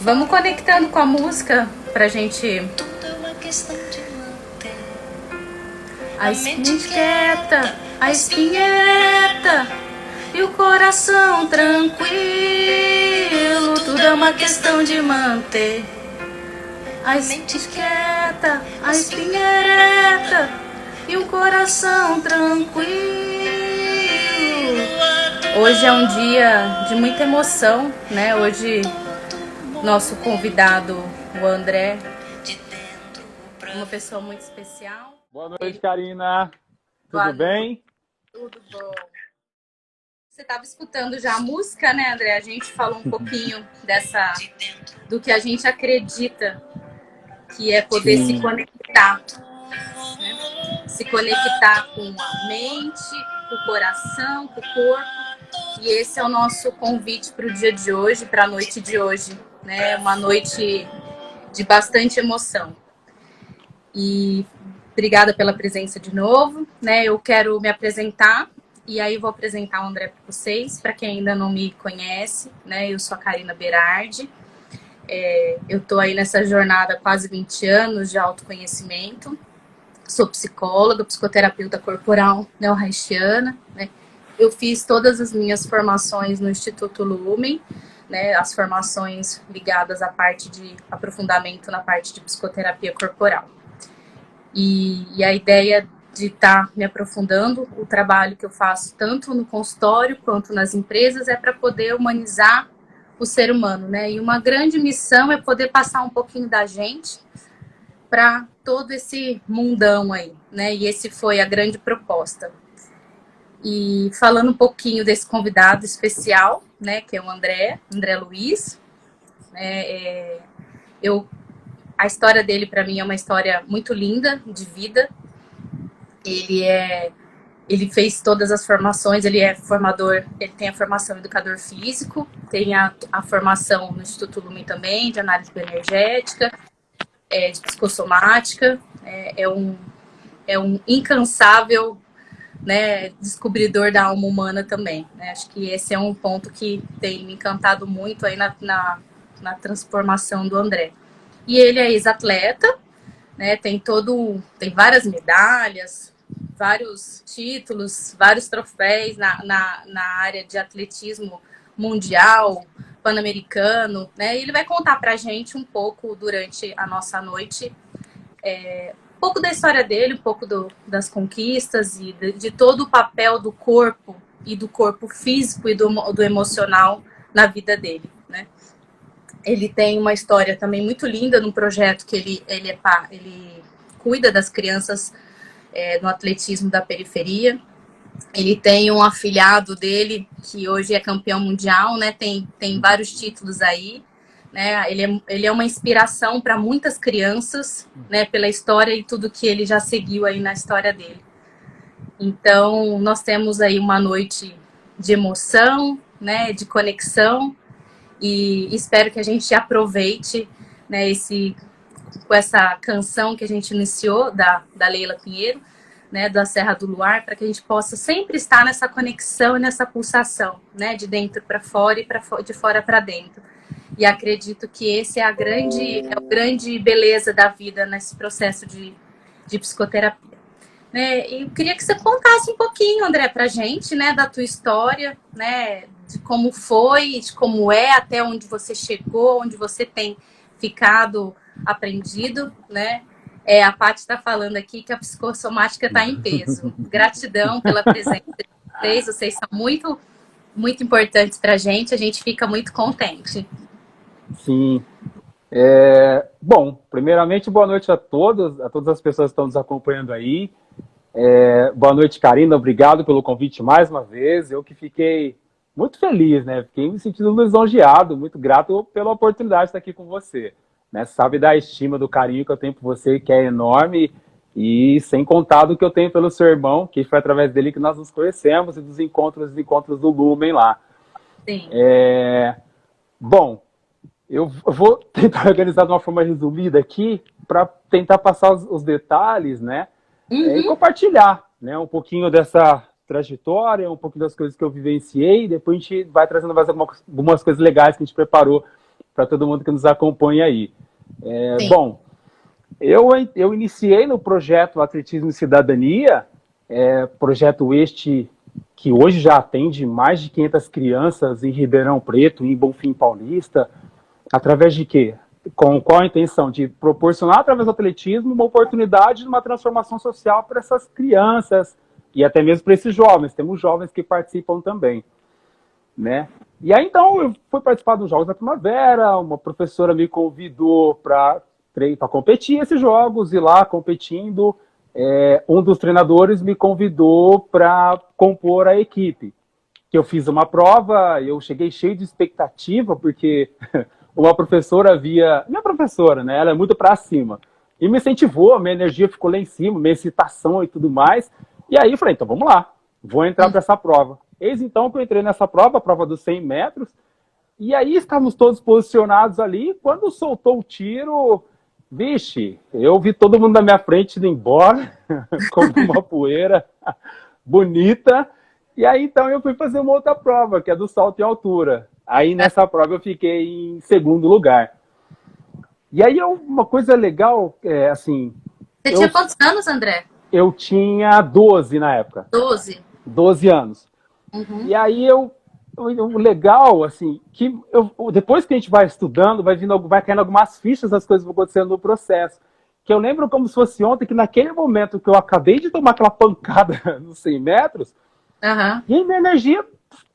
Vamos conectando com a música pra gente. A mente quieta, a espinheta e o coração tranquilo. Tudo é uma questão de manter a mente quieta, a espinheta e o coração tranquilo. Hoje é um dia de muita emoção, né? Hoje nosso convidado, o André, uma pessoa muito especial. Boa noite, Karina. Tudo bem? Tudo bom. Você estava escutando já a música, né, André? A gente falou um pouquinho do que a gente acredita que é poder se conectar, né? Se conectar com a mente, com o coração, com o corpo. E esse é o nosso convite para o dia de hoje, para a noite de hoje, né? Uma noite de bastante emoção. E obrigada pela presença de novo, né? Eu quero me apresentar e aí vou apresentar o André para vocês, para quem ainda não me conhece, né? Eu sou a Karina Berardi. Eu estou aí nessa jornada há quase 20 anos de autoconhecimento. Sou psicóloga, psicoterapeuta corporal neo-haitiana, né? Eu fiz todas as minhas formações no Instituto Lumen, né? As formações ligadas à parte de aprofundamento na parte de psicoterapia corporal. E a ideia de estar me aprofundando, o trabalho que eu faço tanto no consultório quanto nas empresas é para poder humanizar o ser humano, né? E uma grande missão é poder passar um pouquinho da gente para todo esse mundão aí, né? E esse foi a grande proposta. E falando um pouquinho desse convidado especial, né? Que é o André Luiz. A história dele, para mim, é uma história muito linda de vida. Ele fez todas as formações, ele é formador, ele tem a formação educador físico, tem a formação no Instituto Lumen também, de análise bioenergética, de psicossomática, é um incansável, né, descobridor da alma humana também, né? Acho que esse é um ponto que tem me encantado muito aí na transformação do André. E ele é ex-atleta, né, tem várias medalhas, vários títulos, vários troféus na área de atletismo mundial, pan-americano, né? E ele vai contar pra gente um pouco durante a nossa noite, um pouco da história dele, um pouco das conquistas e de todo o papel do corpo e do corpo físico e do emocional na vida dele, né? Ele tem uma história também muito linda num projeto que ele cuida das crianças no atletismo da periferia. Ele tem um afilhado dele que hoje é campeão mundial, né? Tem vários títulos aí, né? Ele é uma inspiração para muitas crianças, né? Pela história e tudo que ele já seguiu aí na história dele. Então, nós temos aí uma noite de emoção, né? De conexão. E espero que a gente aproveite, né, com essa canção que a gente iniciou, da Leila Pinheiro, né, da Serra do Luar, para que a gente possa sempre estar nessa conexão e nessa pulsação, né, de dentro para fora e de fora para dentro. E acredito que esse é a grande beleza da vida nesse processo de psicoterapia. Né? E eu queria que você contasse um pouquinho, André, para a gente, né, da tua história, né, de como foi, de como é, até onde você chegou, onde você tem ficado aprendido, né? A Paty está falando aqui que a psicossomática está em peso. Gratidão pela presença de vocês são muito, muito importantes para a gente fica muito contente. Sim. Bom, primeiramente, boa noite a todas as pessoas que estão nos acompanhando aí. Boa noite, Karina, obrigado pelo convite mais uma vez. Eu que fiquei muito feliz, né? Fiquei me sentindo lisonjeado, muito grato pela oportunidade de estar aqui com você. Né? Sabe da estima, do carinho que eu tenho por você, que é enorme, e sem contar do que eu tenho pelo seu irmão, que foi através dele que nós nos conhecemos, e dos encontros do Lumen lá. Sim. Bom, eu vou tentar organizar de uma forma resumida aqui, para tentar passar os detalhes, né? E compartilhar, né, um pouquinho dessa trajetória, um pouquinho das coisas que eu vivenciei, e depois a gente vai trazendo mais algumas coisas legais que a gente preparou para todo mundo que nos acompanha aí. Bom, eu iniciei no projeto Atletismo e Cidadania, projeto este que hoje já atende mais de 500 crianças em Ribeirão Preto, em Bonfim Paulista, através de quê? Com qual a intenção? De proporcionar, através do atletismo, uma oportunidade de uma transformação social para essas crianças e até mesmo para esses jovens. Temos jovens que participam também, né? E aí, então, eu fui participar dos Jogos da Primavera, uma professora me convidou para competir esses jogos, e lá, competindo, um dos treinadores me convidou para compor a equipe. Que eu fiz uma prova, eu cheguei cheio de expectativa, porque uma professora minha professora, né? Ela é muito para cima. E me incentivou, a minha energia ficou lá em cima, minha excitação e tudo mais. E aí eu falei, então vamos lá, vou entrar para essa prova. Eis então que eu entrei nessa prova, a prova dos 100 metros, e aí estávamos todos posicionados ali, quando soltou o tiro, vixe, eu vi todo mundo na minha frente indo embora, com uma poeira bonita, e aí então eu fui fazer uma outra prova, que é do salto em altura. Aí nessa prova eu fiquei em segundo lugar. E aí uma coisa legal, assim... Você tinha quantos anos, André? Eu tinha 12 na época. 12 anos. Uhum. E aí o legal, assim, que depois que a gente vai estudando, vai caindo algumas fichas das coisas que vão acontecendo no processo. Que eu lembro como se fosse ontem, que naquele momento que eu acabei de tomar aquela pancada nos 100 metros, e minha energia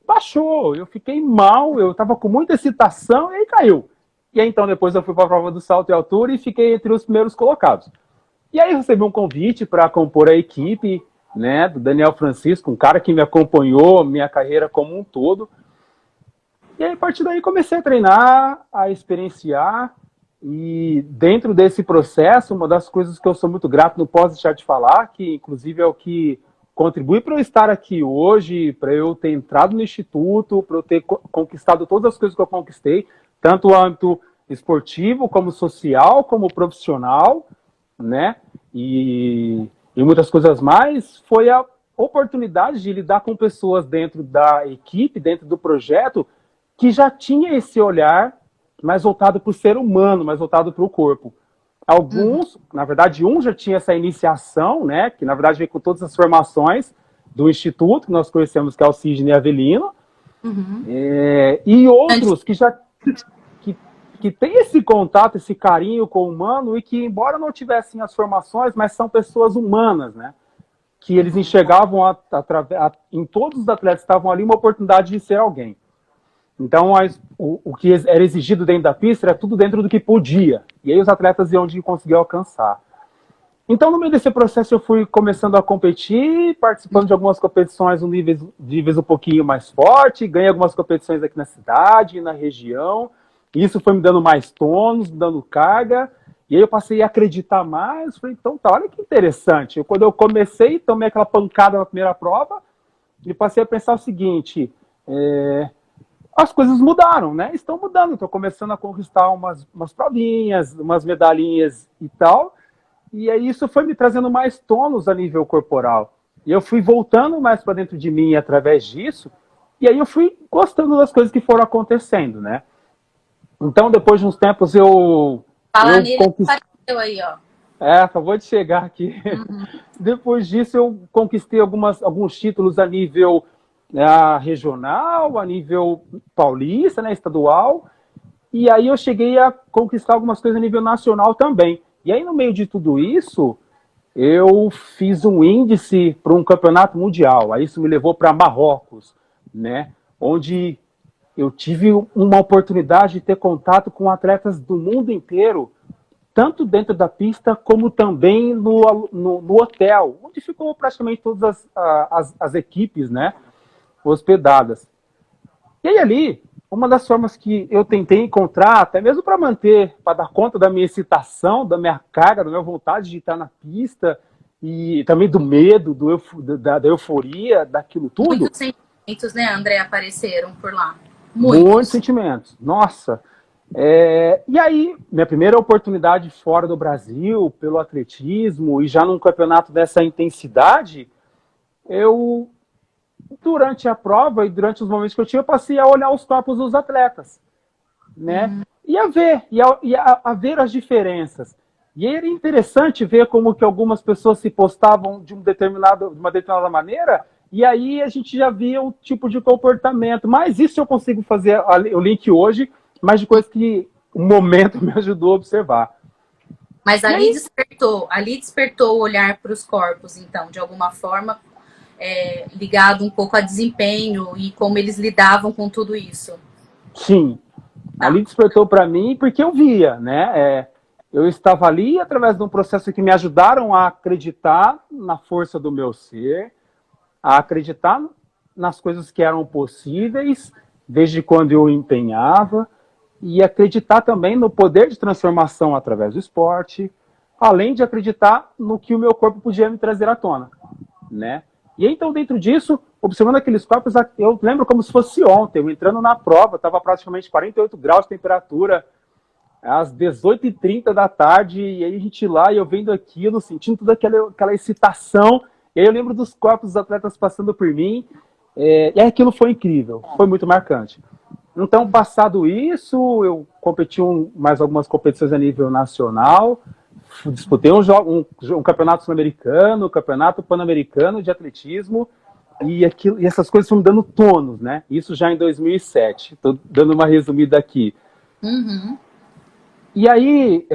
baixou, eu fiquei mal, eu estava com muita excitação, e aí caiu. E aí então depois eu fui para a prova do salto em altura e fiquei entre os primeiros colocados. E aí eu recebi um convite para compor a equipe, né, do Daniel Francisco, um cara que me acompanhou minha carreira como um todo. E aí, a partir daí, comecei a treinar, a experienciar, e dentro desse processo, uma das coisas que eu sou muito grato, não posso deixar de falar, que inclusive é o que contribui para eu estar aqui hoje, para eu ter entrado no Instituto, para eu ter conquistado todas as coisas que eu conquistei, tanto o âmbito esportivo, como social, como profissional, né, e muitas coisas mais, foi a oportunidade de lidar com pessoas dentro da equipe, dentro do projeto, que já tinha esse olhar mais voltado para o ser humano, mais voltado para o corpo. Alguns, na verdade, um já tinha essa iniciação, né, que na verdade veio com todas as formações do Instituto, que nós conhecemos, que é o Sidney Avelino, e outros que já que tem esse contato, esse carinho com o humano, e que, embora não tivessem as formações, mas são pessoas humanas, né? Que eles enxergavam, em todos os atletas que estavam ali, uma oportunidade de ser alguém. Então, o que era exigido dentro da pista era tudo dentro do que podia. E aí os atletas iam onde conseguiam alcançar. Então, no meio desse processo, eu fui começando a competir, participando de algumas competições em níveis um pouquinho mais forte, ganhei algumas competições aqui na cidade, na região. Isso foi me dando mais tônus, me dando carga, e aí eu passei a acreditar mais, falei, então tá, olha que interessante. Quando eu comecei, tomei aquela pancada na primeira prova, e passei a pensar o seguinte, as coisas mudaram, né? Estão mudando, estou começando a conquistar umas provinhas, umas medalhinhas e tal, e aí isso foi me trazendo mais tônus a nível corporal. E eu fui voltando mais para dentro de mim através disso, e aí eu fui gostando das coisas que foram acontecendo, né? Então, depois de uns tempos, eu conquistei aí, ó. Acabou de chegar aqui. Depois disso, eu conquistei alguns títulos a nível regional, a nível paulista, né, estadual. E aí eu cheguei a conquistar algumas coisas a nível nacional também. E aí, no meio de tudo isso, eu fiz um índice para um campeonato mundial. Aí isso me levou para Marrocos, né, onde eu tive uma oportunidade de ter contato com atletas do mundo inteiro, tanto dentro da pista, como também no hotel, onde ficou praticamente todas as equipes, né, hospedadas. E aí ali, uma das formas que eu tentei encontrar, até mesmo para dar conta da minha excitação, da minha carga, da minha vontade de estar na pista, e também do medo, da euforia, daquilo tudo. Muitos sentimentos, né, André, apareceram por lá. Muitos sentimentos. Nossa. E aí, minha primeira oportunidade fora do Brasil, pelo atletismo, e já num campeonato dessa intensidade, durante a prova e durante os momentos que eu tinha, eu passei a olhar os corpos dos atletas, né? a ver as diferenças. E aí era interessante ver como que algumas pessoas se postavam de uma determinada maneira, e aí a gente já via um tipo de comportamento. Mas isso eu consigo fazer o link hoje, mas de coisas que o momento me ajudou a observar. Mas ali despertou o olhar para os corpos, então, de alguma forma, ligado um pouco a desempenho e como eles lidavam com tudo isso. Sim. Tá. Ali despertou para mim porque eu via, né? Eu estava ali através de um processo que me ajudaram a acreditar na força do meu ser, a acreditar nas coisas que eram possíveis, desde quando eu empenhava, e acreditar também no poder de transformação através do esporte, além de acreditar no que o meu corpo podia me trazer à tona, né? E então, dentro disso, observando aqueles corpos, eu lembro como se fosse ontem, eu entrando na prova, estava praticamente 48 graus de temperatura, às 18h30 da tarde, e aí a gente lá, e eu vendo aquilo, sentindo toda aquela excitação, e aí eu lembro dos corpos dos atletas passando por mim, e aquilo foi incrível, foi muito marcante. Então, passado isso, eu competi mais algumas competições a nível nacional, disputei um campeonato sul-americano, um campeonato pan-americano de atletismo, e essas coisas foram me dando tônus, né? Isso já em 2007. Estou dando uma resumida aqui. Uhum. E aí,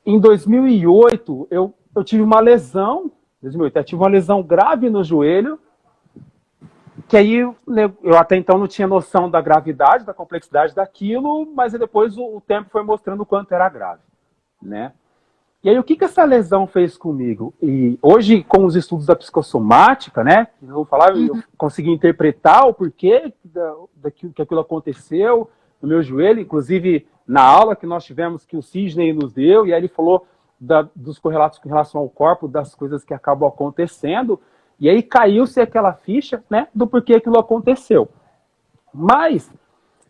em 2008, eu tive uma lesão. 2008, eu tive uma lesão grave no joelho, que aí eu até então não tinha noção da gravidade, da complexidade daquilo, mas depois o tempo foi mostrando o quanto era grave, né? E aí, o que essa lesão fez comigo? E hoje, com os estudos da psicossomática, né, eu vou falar, eu consegui interpretar o porquê que aquilo aconteceu no meu joelho, inclusive na aula que nós tivemos, que o Sidney nos deu, e aí ele falou dos correlatos com relação ao corpo, das coisas que acabam acontecendo, e aí caiu-se aquela ficha, né, do porquê aquilo aconteceu. Mas,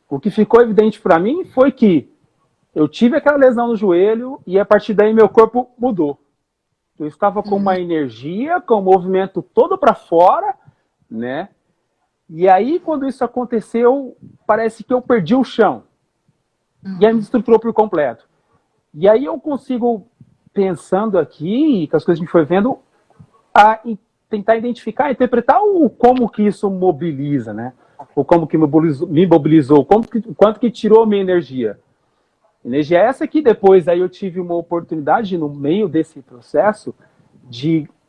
o que ficou evidente para mim foi que eu tive aquela lesão no joelho e a partir daí meu corpo mudou. Eu estava com uma energia, com o movimento todo para fora, né? E aí, quando isso aconteceu, parece que eu perdi o chão. E aí me estruturou por completo. E aí eu consigo, pensando aqui, que as coisas que a gente foi vendo, tentar identificar, interpretar como que isso mobiliza, né? Ou como que me mobilizou, quanto que tirou minha energia. Energia essa que depois aí eu tive uma oportunidade no meio desse processo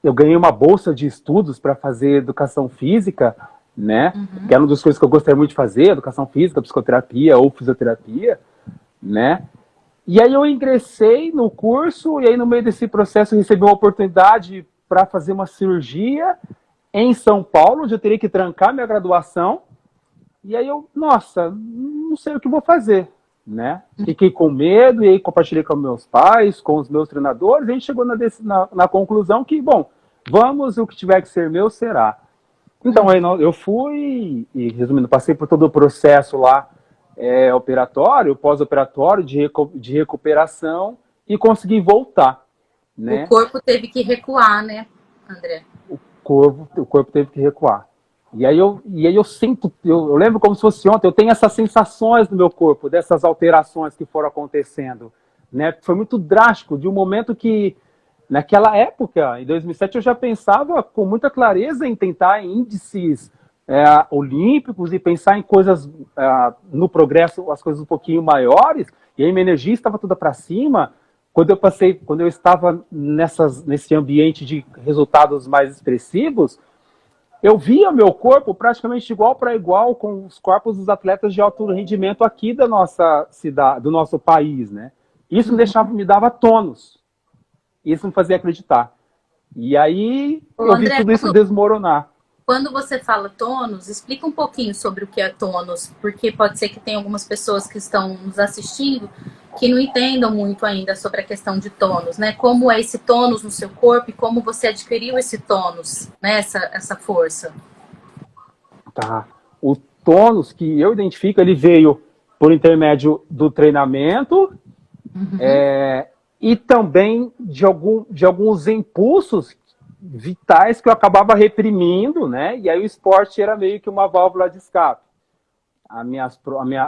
eu ganhei uma bolsa de estudos para fazer educação física, né? Que era uma das coisas que eu gostaria muito de fazer, educação física, psicoterapia ou fisioterapia, né? E aí eu ingressei no curso e aí no meio desse processo eu recebi uma oportunidade para fazer uma cirurgia em São Paulo, onde eu teria que trancar minha graduação. E aí não sei o que vou fazer. Né? Fiquei com medo e aí compartilhei com meus pais, com os meus treinadores, e a gente chegou na conclusão que, bom, o que tiver que ser meu, será. Então, aí eu fui e, resumindo, passei por todo o processo lá operatório, pós-operatório, de recuperação e consegui voltar. Né? O corpo teve que recuar, né, André? O corpo teve que recuar. E aí eu sinto, eu lembro como se fosse ontem, eu tenho essas sensações no meu corpo, dessas alterações que foram acontecendo. Né? Foi muito drástico, de um momento que, naquela época, em 2007, eu já pensava com muita clareza em tentar índices olímpicos e pensar em coisas, no progresso, as coisas um pouquinho maiores, e aí minha energia estava toda para cima. Quando eu estava nesse ambiente de resultados mais expressivos, eu via meu corpo praticamente de igual para igual com os corpos dos atletas de alto rendimento aqui da nossa cidade, do nosso país, né? Isso me dava tônus. Isso me fazia acreditar. E aí eu vi tudo isso desmoronar. Quando você fala tônus, explica um pouquinho sobre o que é tônus, porque pode ser que tenha algumas pessoas que estão nos assistindo que não entendam muito ainda sobre a questão de tônus, né? Como é esse tônus no seu corpo e como você adquiriu esse tônus, né? Essa força. Tá. O tônus que eu identifico, ele veio por intermédio do treinamento e também de alguns impulsos vitais que eu acabava reprimindo, né? E aí o esporte era meio que uma válvula de escape.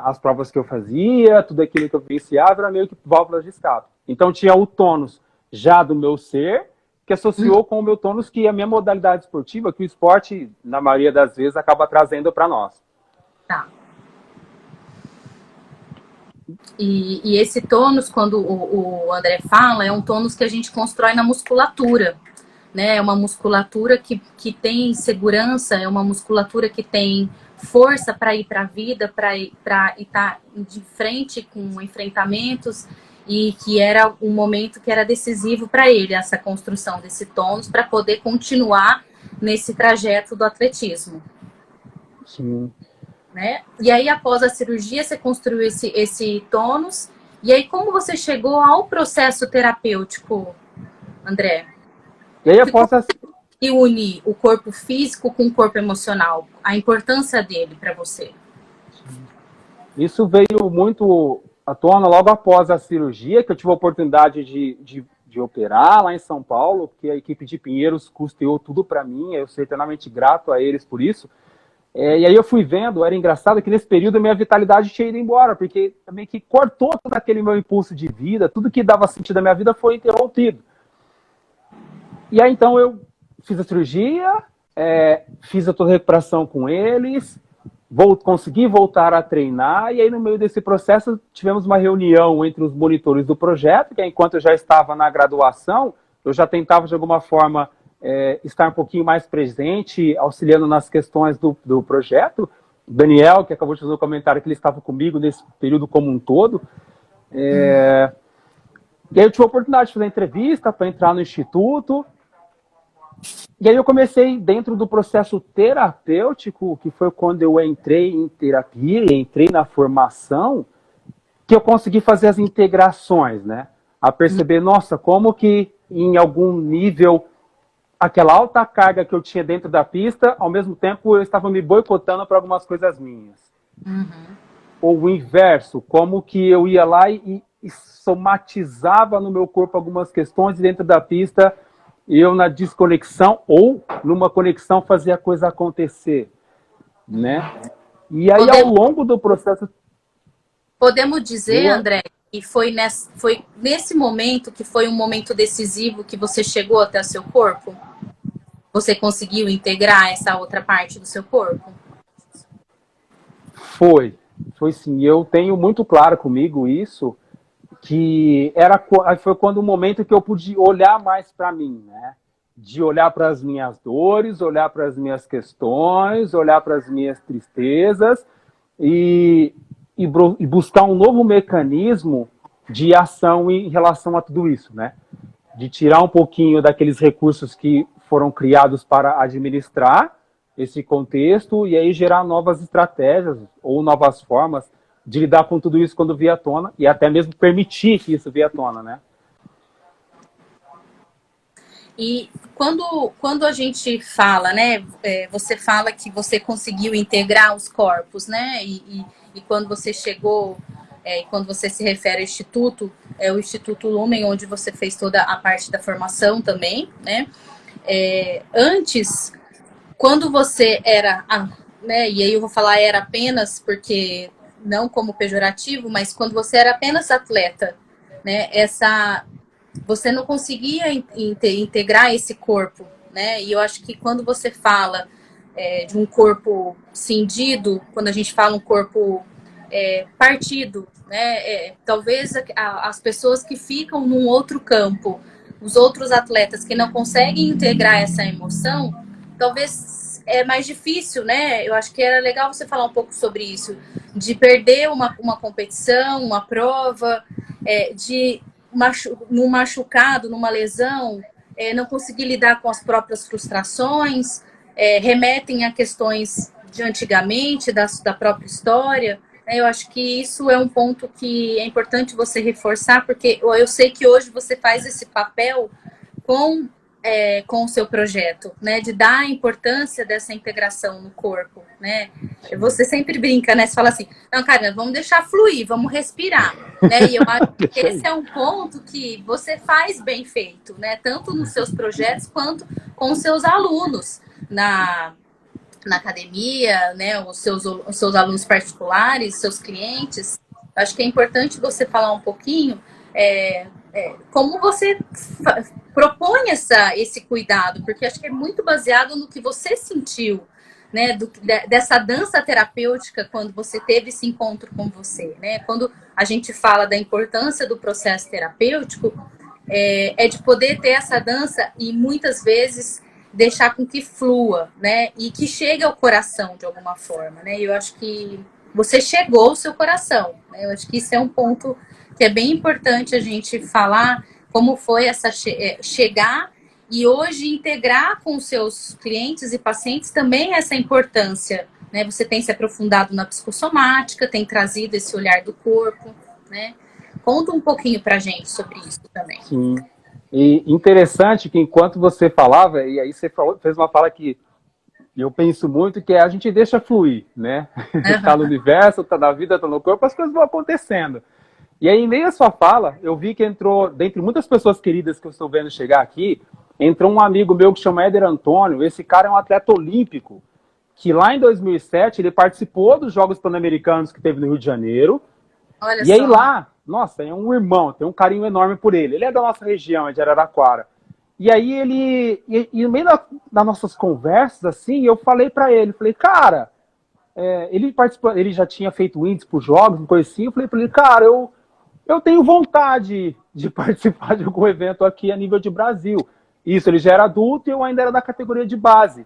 as provas que eu fazia, tudo aquilo que eu vivenciava era meio que válvulas de escape. Então tinha o tônus já do meu ser, que associou com o meu tônus, que é a minha modalidade esportiva, que o esporte, na maioria das vezes, acaba trazendo para nós. Tá. E esse tônus, quando o André fala, é um tônus que a gente constrói na musculatura, né? É uma musculatura que tem segurança, é uma musculatura que tem força para ir para a vida, para estar de frente com enfrentamentos, e que era um momento que era decisivo para ele, essa construção desse tônus, para poder continuar nesse trajeto do atletismo. Sim. Né? E aí, após a cirurgia, você construiu esse tônus. E aí, como você chegou ao processo terapêutico, André? E aí, após e unir o corpo físico com o corpo emocional, a importância dele para você? Isso veio muito à tona logo após a cirurgia, que eu tive a oportunidade de operar lá em São Paulo, que a equipe de Pinheiros custeou tudo para mim, eu sou eternamente grato a eles por isso. E aí eu fui vendo, era engraçado que nesse período a minha vitalidade tinha ido embora, porque também que cortou todo aquele meu impulso de vida, tudo que dava sentido à minha vida foi interrompido. E aí então eu fiz a cirurgia, fiz a toda a recuperação com eles, consegui voltar a treinar, e aí no meio desse processo tivemos uma reunião entre os monitores do projeto, que enquanto eu já estava na graduação, eu já tentava de alguma forma estar um pouquinho mais presente, auxiliando nas questões do projeto. O Daniel, que acabou de fazer um comentário que ele estava comigo nesse período como um todo. E aí eu tive a oportunidade de fazer entrevista para entrar no instituto. E aí eu comecei dentro do processo terapêutico, que foi quando eu entrei em terapia, entrei na formação, que eu consegui fazer as integrações, né? A perceber, nossa, como que em algum nível aquela alta carga que eu tinha dentro da pista, ao mesmo tempo eu estava me boicotando para algumas coisas minhas. Ou o inverso, como que eu ia lá e somatizava no meu corpo algumas questões dentro da pista, eu na desconexão ou numa conexão fazia a coisa acontecer, né? E aí ao longo do processo... Podemos dizer, André, que foi nesse momento que foi um momento decisivo que você chegou até o seu corpo? Você conseguiu integrar essa outra parte do seu corpo? Foi sim. Eu tenho muito claro comigo isso, que foi quando o momento que eu pude olhar mais para mim, né? De olhar para as minhas dores, olhar para as minhas questões, olhar para as minhas tristezas e buscar um novo mecanismo de ação em relação a tudo isso, né? De tirar um pouquinho daqueles recursos que foram criados para administrar esse contexto e aí gerar novas estratégias ou novas formas de lidar com tudo isso quando vier à tona e até mesmo permitir que isso vier à tona, né? E quando a gente fala, né, você fala que você conseguiu integrar os corpos, né, e quando você chegou, quando você se refere ao Instituto, o Instituto Lumen, onde você fez toda a parte da formação também, né, antes, quando você era, né, e aí eu vou falar era apenas porque, não como pejorativo, mas quando você era apenas atleta, né, você não conseguia integrar esse corpo, né? E eu acho que quando você fala de um corpo cindido, quando a gente fala um corpo partido, né? Talvez as pessoas que ficam num outro campo, os outros atletas que não conseguem integrar essa emoção, talvez é mais difícil, né? Eu acho que era legal você falar um pouco sobre isso, de perder uma competição, uma prova, num machucado, numa lesão, não conseguir lidar com as próprias frustrações, remetem a questões de antigamente, da própria história. Eu acho que isso é um ponto que é importante você reforçar, porque eu sei que hoje você faz esse papel com o seu projeto, né, de dar a importância dessa integração no corpo, né? Você sempre brinca, né? Você fala assim, não, cara, vamos deixar fluir, vamos respirar, né? E eu acho que esse é um ponto que você faz bem feito, né? Tanto nos seus projetos quanto com os seus alunos na academia, né, os seus alunos particulares, seus clientes. Acho que é importante você falar um pouquinho como você propõe esse cuidado, porque acho que é muito baseado no que você sentiu, né, dessa dança terapêutica quando você teve esse encontro com você, né? Quando a gente fala da importância do processo terapêutico, é de poder ter essa dança e muitas vezes deixar com que flua, né? E que chegue ao coração de alguma forma, né? E eu acho que você chegou ao seu coração, né? Eu acho que isso é um ponto que é bem importante a gente falar como foi essa chegar e hoje integrar com os seus clientes e pacientes também essa importância, né? Você tem se aprofundado na psicossomática, tem trazido esse olhar do corpo, né? Conta um pouquinho pra gente sobre isso também. Sim. E interessante que enquanto você falava, e aí você fez uma fala que eu penso muito, que é a gente deixa fluir, né? Tá no universo, tá na vida, tá no corpo, as coisas vão acontecendo. E aí, em meio à sua fala, eu vi que entrou, dentre muitas pessoas queridas que eu estou vendo chegar aqui, entrou um amigo meu que chama Éder Antônio. Esse cara é um atleta olímpico, que lá em 2007 ele participou dos Jogos Pan-Americanos que teve no Rio de Janeiro. Olha e aí só. lá, nossa, é um irmão, tem um carinho enorme por ele. Ele é da nossa região, é de Araraquara. E aí no meio das nossas conversas, assim, eu falei pra ele, falei, cara, ele participou, ele já tinha feito índice por jogos, uma coisa assim, eu falei pra ele, cara, eu tenho vontade de participar de algum evento aqui a nível de Brasil. Isso, ele já era adulto e eu ainda era da categoria de base.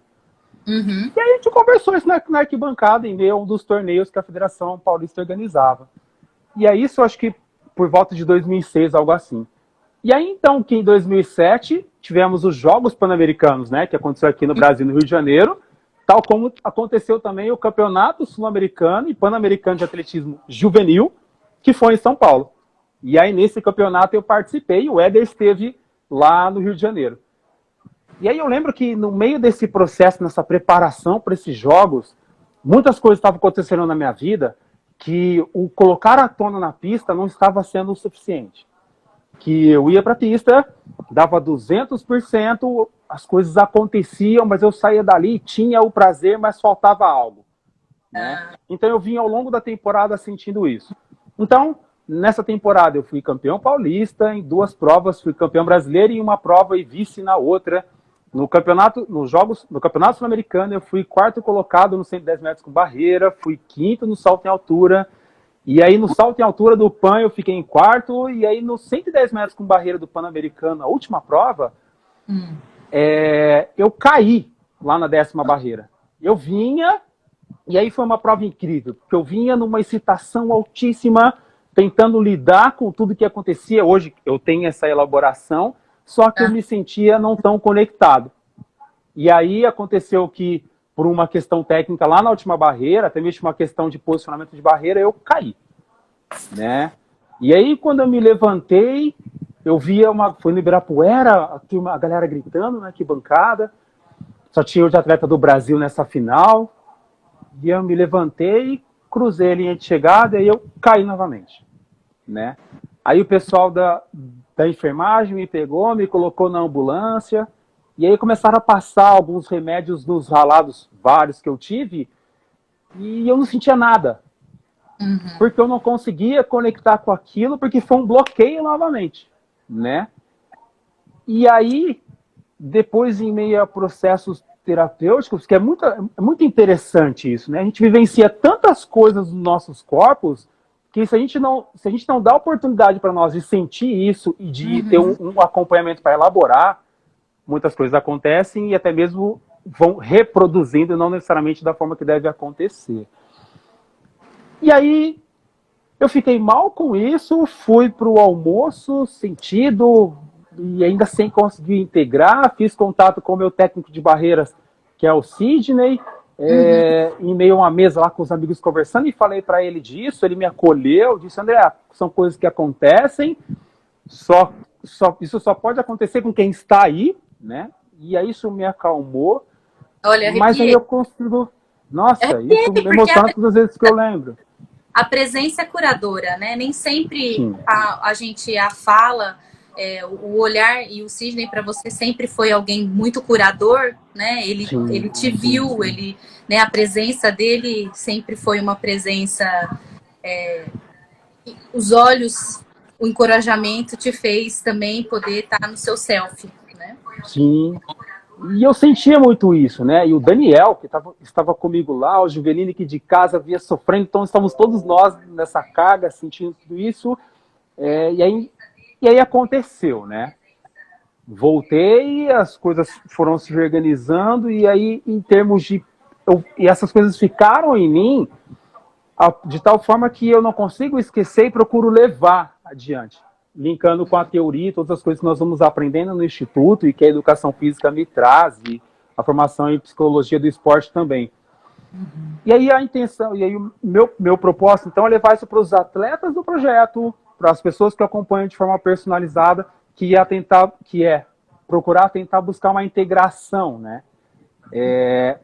Uhum. E aí a gente conversou isso na arquibancada, em meio a um dos torneios que a Federação Paulista organizava. E aí isso eu acho que por volta de 2006, algo assim. E aí então, que em 2007, tivemos os Jogos Pan-Americanos, né, que aconteceu aqui no Brasil, no Rio de Janeiro, tal como aconteceu também o Campeonato Sul-Americano e Pan-Americano de Atletismo Juvenil, que foi em São Paulo. E aí, nesse campeonato, eu participei e o Éder esteve lá no Rio de Janeiro. E aí eu lembro que no meio desse processo, nessa preparação para esses jogos, muitas coisas estavam acontecendo na minha vida que o colocar a tona na pista não estava sendo o suficiente. Que eu ia para a pista, dava 200%, as coisas aconteciam, mas eu saía dali, tinha o prazer, mas faltava algo. Né? Então eu vinha ao longo da temporada sentindo isso. Então, nessa temporada eu fui campeão paulista em 2 provas, fui campeão brasileiro em uma prova e vice na outra. No campeonato sul-americano eu fui 4º colocado no 110 metros com barreira, fui 5º no salto em altura, e aí no salto em altura do PAN eu fiquei em 4º, e aí no 110 metros com barreira do Pan-Americano, a última prova, eu caí lá na 10ª barreira. Eu vinha, e aí foi uma prova incrível, porque eu vinha numa excitação altíssima, tentando lidar com tudo que acontecia. Hoje eu tenho essa elaboração, só que eu me sentia não tão conectado. E aí aconteceu que, por uma questão técnica lá na última barreira, até mesmo uma questão de posicionamento de barreira, eu caí. Né? E aí, quando eu me levantei, eu via foi no Ibirapuera, a galera gritando na arquibancada, só tinha eu de atleta do Brasil nessa final, e eu me levantei, cruzei a linha de chegada e eu caí novamente. Né? Aí o pessoal da enfermagem me pegou, me colocou na ambulância, e aí começaram a passar alguns remédios nos ralados vários que eu tive, e eu não sentia nada. Porque eu não conseguia conectar com aquilo, porque foi um bloqueio novamente. Né? E aí, depois em meio a processos terapêuticos, que é muito interessante isso, né? A gente vivencia tantas coisas nos nossos corpos, que se a gente não dá oportunidade para nós de sentir isso e de ter um acompanhamento para elaborar, muitas coisas acontecem e até mesmo vão reproduzindo, não necessariamente da forma que deve acontecer. E aí eu fiquei mal com isso, fui para o almoço sentido e ainda sem conseguir integrar, fiz contato com o meu técnico de barreiras, que é o Sidney, em meio a uma mesa lá com os amigos conversando, e falei para ele disso, ele me acolheu, disse, André, são coisas que acontecem, isso só pode acontecer com quem está aí, né? E aí isso me acalmou. Olha, mas aí eu consigo... Nossa, isso me emociona todas as vezes que eu lembro. A presença é curadora, né? Nem sempre a gente fala o olhar, e o Sidney para você sempre foi alguém muito curador, né? Ele te viu, ele, né, a presença dele sempre foi uma presença, os olhos, o encorajamento te fez também poder estar no seu selfie, né? Sim. E eu sentia muito isso, né? E o Daniel, que estava comigo lá, o Juvelino aqui de casa, via sofrendo, então estávamos todos nós nessa carga, sentindo tudo isso. E aí aconteceu, né? Voltei, as coisas foram se reorganizando, e aí, em termos de. E essas coisas ficaram em mim de tal forma que eu não consigo esquecer e procuro levar adiante, linkando com a teoria e todas as coisas que nós vamos aprendendo no Instituto e que a educação física me traz, e a formação em psicologia do esporte também. E aí a intenção, e aí o meu propósito, então, é levar isso para os atletas do projeto, para as pessoas que acompanham de forma personalizada, que é procurar tentar buscar uma integração, né?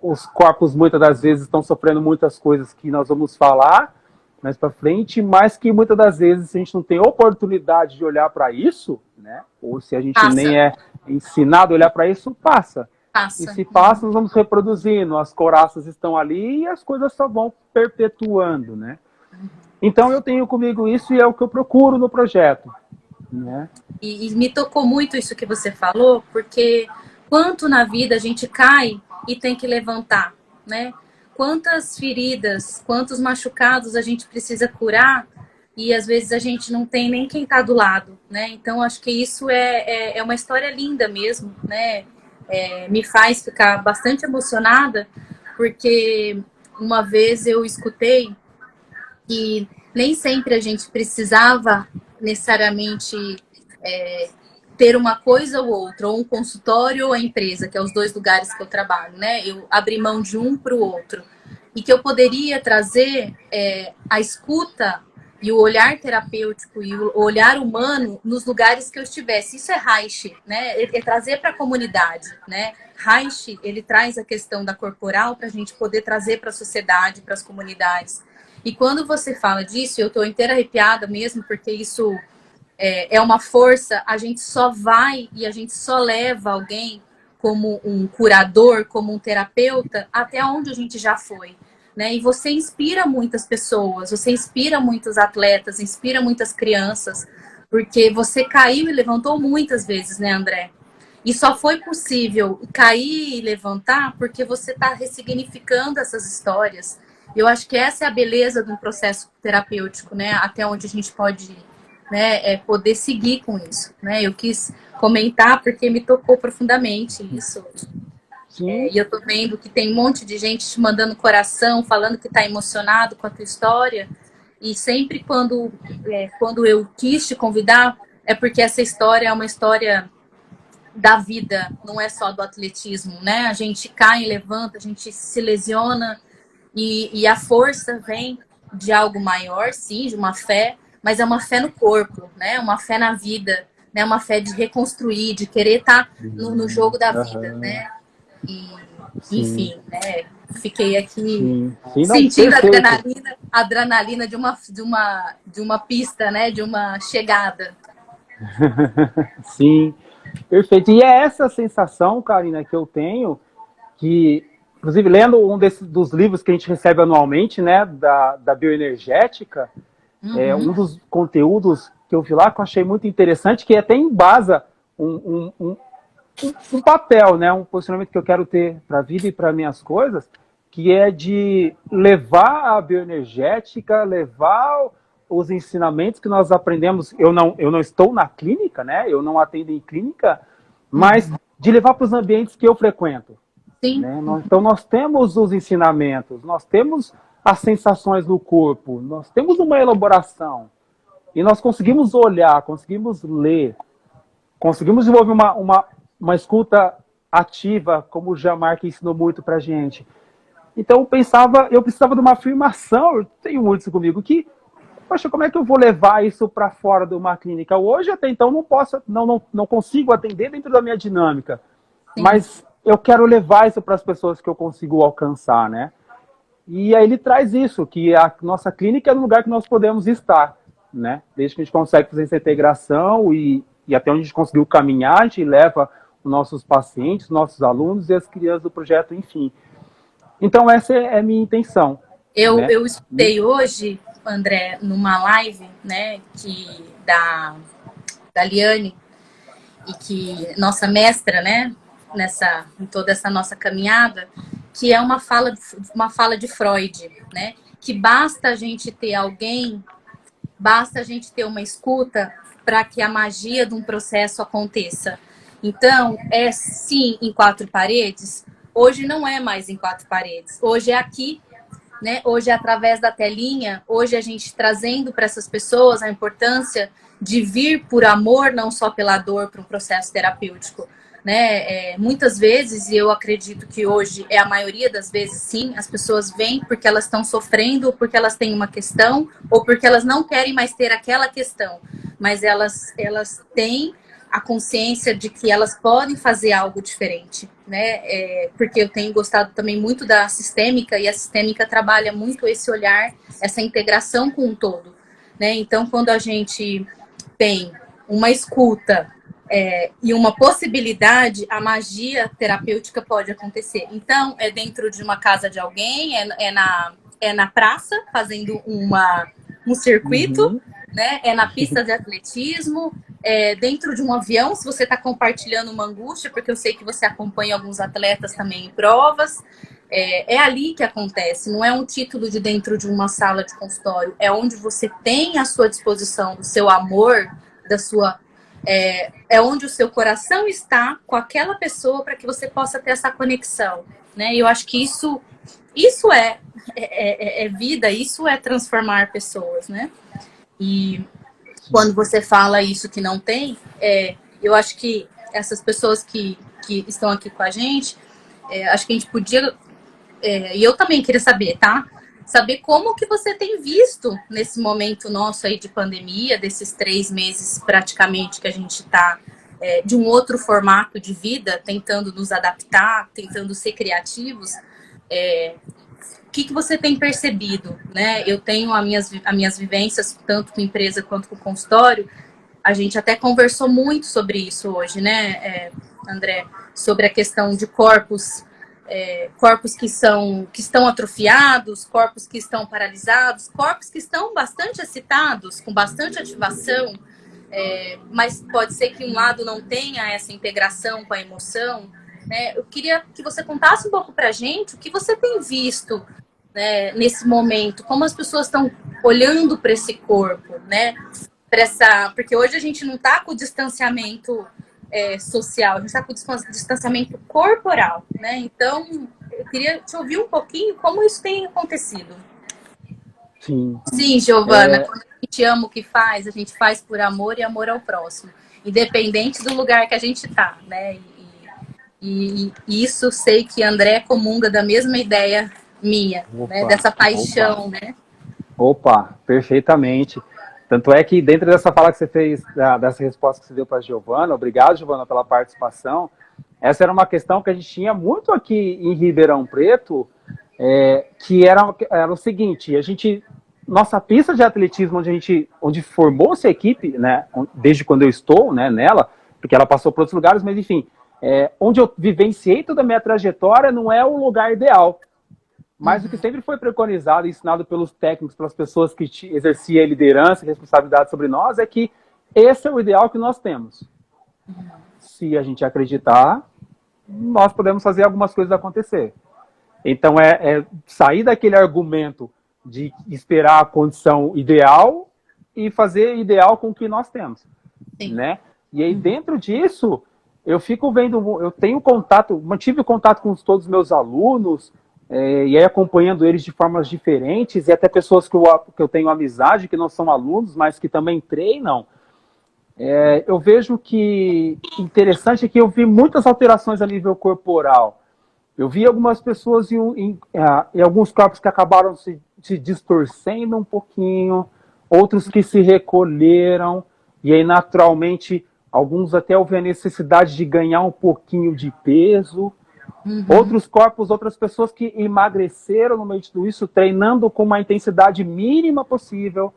Os corpos muitas das vezes estão sofrendo muitas coisas que nós vamos falar mais para frente, mas que muitas das vezes, se a gente não tem oportunidade de olhar para isso, né? Ou se a gente nem é ensinado a olhar para isso, passa. E se passa, nós vamos reproduzindo, as coraças estão ali e as coisas só vão perpetuando, né? Então eu tenho comigo isso e é o que eu procuro no projeto, né? E me tocou muito isso que você falou, porque quanto na vida a gente cai e tem que levantar, né? Quantas feridas, quantos machucados a gente precisa curar e às vezes a gente não tem nem quem tá do lado, né? Então acho que isso é uma história linda mesmo, né? Me faz ficar bastante emocionada, porque uma vez eu escutei que nem sempre a gente precisava necessariamente ter uma coisa ou outra, ou um consultório ou a empresa, que é os dois lugares que eu trabalho, né? Eu abri mão de um para o outro. E que eu poderia trazer a escuta e o olhar terapêutico e o olhar humano nos lugares que eu estivesse. Isso é Reich, né? É trazer para a comunidade, né? Reich, ele traz a questão da corporal para a gente poder trazer para a sociedade, para as comunidades. E quando você fala disso, eu estou inteira arrepiada mesmo, porque isso é uma força, a gente só vai e a gente só leva alguém como um curador, como um terapeuta, até onde a gente já foi. Né? E você inspira muitas pessoas, você inspira muitos atletas, inspira muitas crianças, porque você caiu e levantou muitas vezes, né, André? E só foi possível cair e levantar porque você está ressignificando essas histórias. Eu acho que essa é a beleza do processo terapêutico, né? Até onde a gente pode ir, né? Poder seguir com isso, né? Eu quis comentar porque me tocou profundamente isso. E eu tô vendo que tem um monte de gente te mandando coração, falando que tá emocionado com a tua história. E sempre quando eu quis te convidar, é porque essa história é uma história da vida, não é só do atletismo, né? A gente cai e levanta, a gente se lesiona e a força vem de algo maior, sim, de uma fé, mas é uma fé no corpo, né? Uma fé na vida, né? Uma fé de reconstruir, de querer estar no jogo da vida, né? E, enfim, né? Fiquei aqui sentindo a adrenalina de uma pista, né? De uma chegada. Sim, perfeito. E é essa sensação, Karina, que eu tenho, que, inclusive, lendo dos livros que a gente recebe anualmente, né, da bioenergética, um dos conteúdos que eu vi lá que eu achei muito interessante, que até embasa um papel, né, um posicionamento que eu quero ter para a vida e para minhas coisas, que é de levar a bioenergética, levar os ensinamentos que nós aprendemos. Eu não estou na clínica, né? Eu não atendo em clínica, mas de levar para os ambientes que eu frequento. Sim. Né? Então nós temos os ensinamentos, nós temos as sensações do corpo, nós temos uma elaboração e nós conseguimos olhar, conseguimos ler, conseguimos desenvolver uma escuta ativa, como o Jean-Marc ensinou muito para a gente. Então eu precisava de uma afirmação, eu tenho muito isso comigo, que, poxa, como é que eu vou levar isso para fora de uma clínica? Hoje, até então, não consigo atender dentro da minha dinâmica, mas eu quero levar isso para as pessoas que eu consigo alcançar, né? E aí ele traz isso, que a nossa clínica é um lugar que nós podemos estar, né? Desde que a gente consegue fazer essa integração e e até onde a gente conseguiu caminhar, a gente leva os nossos pacientes, nossos alunos e as crianças do projeto, enfim. Então, essa é a minha intenção. Eu, Né? eu escutei hoje, André, numa live, né, da Liane, e que nossa mestra, né, em toda essa nossa caminhada, que é uma fala de Freud, né, que basta a gente ter uma escuta para que a magia de um processo aconteça. Então, é sim em quatro paredes. Hoje não é mais em quatro paredes. Hoje é aqui, né? Hoje é através da telinha. Hoje a gente trazendo para essas pessoas a importância de vir por amor, não só pela dor, para um processo terapêutico. Né? Muitas vezes, e eu acredito que hoje é a maioria das vezes, sim, as pessoas vêm porque elas estão sofrendo, ou porque elas têm uma questão, ou porque elas não querem mais ter aquela questão, mas elas têm a consciência de que elas podem fazer algo diferente, né? Porque eu tenho gostado também muito da sistêmica, e a sistêmica trabalha muito esse olhar, essa integração com o todo, né? Então, quando a gente tem uma escuta e uma possibilidade, a magia terapêutica pode acontecer. Então, é dentro de uma casa de alguém, é na praça, fazendo um circuito, né? É na pista de atletismo, dentro de um avião, se você está compartilhando uma angústia, porque eu sei que você acompanha alguns atletas também em provas. É ali que acontece, não é um título de dentro de uma sala de consultório, é onde você tem à sua disposição o seu amor, da sua... É onde o seu coração está com aquela pessoa para que você possa ter essa conexão, né? E eu acho que isso é vida, isso é transformar pessoas, né? E quando você fala isso que não tem, eu acho que essas pessoas que estão aqui com a gente, acho que a gente podia... e eu também queria saber, tá? Saber como que você tem visto nesse momento nosso aí de pandemia, desses 3 meses praticamente que a gente está de um outro formato de vida, tentando nos adaptar, tentando ser criativos. O que você tem percebido, né? Eu tenho as minhas vivências, tanto com empresa quanto com consultório. A gente até conversou muito sobre isso hoje, né, André? Sobre a questão de corpos que estão atrofiados, corpos que estão paralisados, corpos que estão bastante excitados, com bastante ativação, mas pode ser que um lado não tenha essa integração com a emoção. Né? Eu queria que você contasse um pouco para a gente o que você tem visto, né, nesse momento, como as pessoas estão olhando para esse corpo, né? Porque hoje a gente não está com o distanciamento social, a gente está com o distanciamento corporal, né? Então, eu queria te ouvir um pouquinho como isso tem acontecido. Sim. Sim, Giovana, quando a gente ama o que faz, a gente faz por amor e amor ao próximo, independente do lugar que a gente está, né? E isso sei que André comunga da mesma ideia minha, né? Dessa paixão, né? Opa, perfeitamente. Tanto é que dentro dessa fala que você fez, dessa resposta que você deu para a Giovana, obrigado, Giovana, pela participação, essa era uma questão que a gente tinha muito aqui em Ribeirão Preto, que era o seguinte, nossa pista de atletismo, onde formou-se a equipe, né, desde quando eu estou, né, nela, porque ela passou por outros lugares, mas enfim, onde eu vivenciei toda a minha trajetória não é o lugar ideal. Mas o que sempre foi preconizado e ensinado pelos técnicos, pelas pessoas que exerciam a liderança e responsabilidade sobre nós, é que esse é o ideal que nós temos. Se a gente acreditar, nós podemos fazer algumas coisas acontecer. Então, sair daquele argumento de esperar a condição ideal e fazer ideal com o que nós temos. Né? E aí, dentro disso, eu fico vendo, eu tenho contato, mantive contato com todos os meus alunos, e aí acompanhando eles de formas diferentes, e até pessoas que eu tenho amizade, que não são alunos, mas que também treinam. Eu vejo que interessante é que eu vi muitas alterações a nível corporal. Eu vi algumas pessoas em alguns corpos que acabaram se distorcendo um pouquinho, outros que se recolheram, e aí naturalmente alguns até houve a necessidade de ganhar um pouquinho de peso. Outros corpos, outras pessoas que emagreceram no meio de tudo isso, treinando com uma intensidade mínima possível.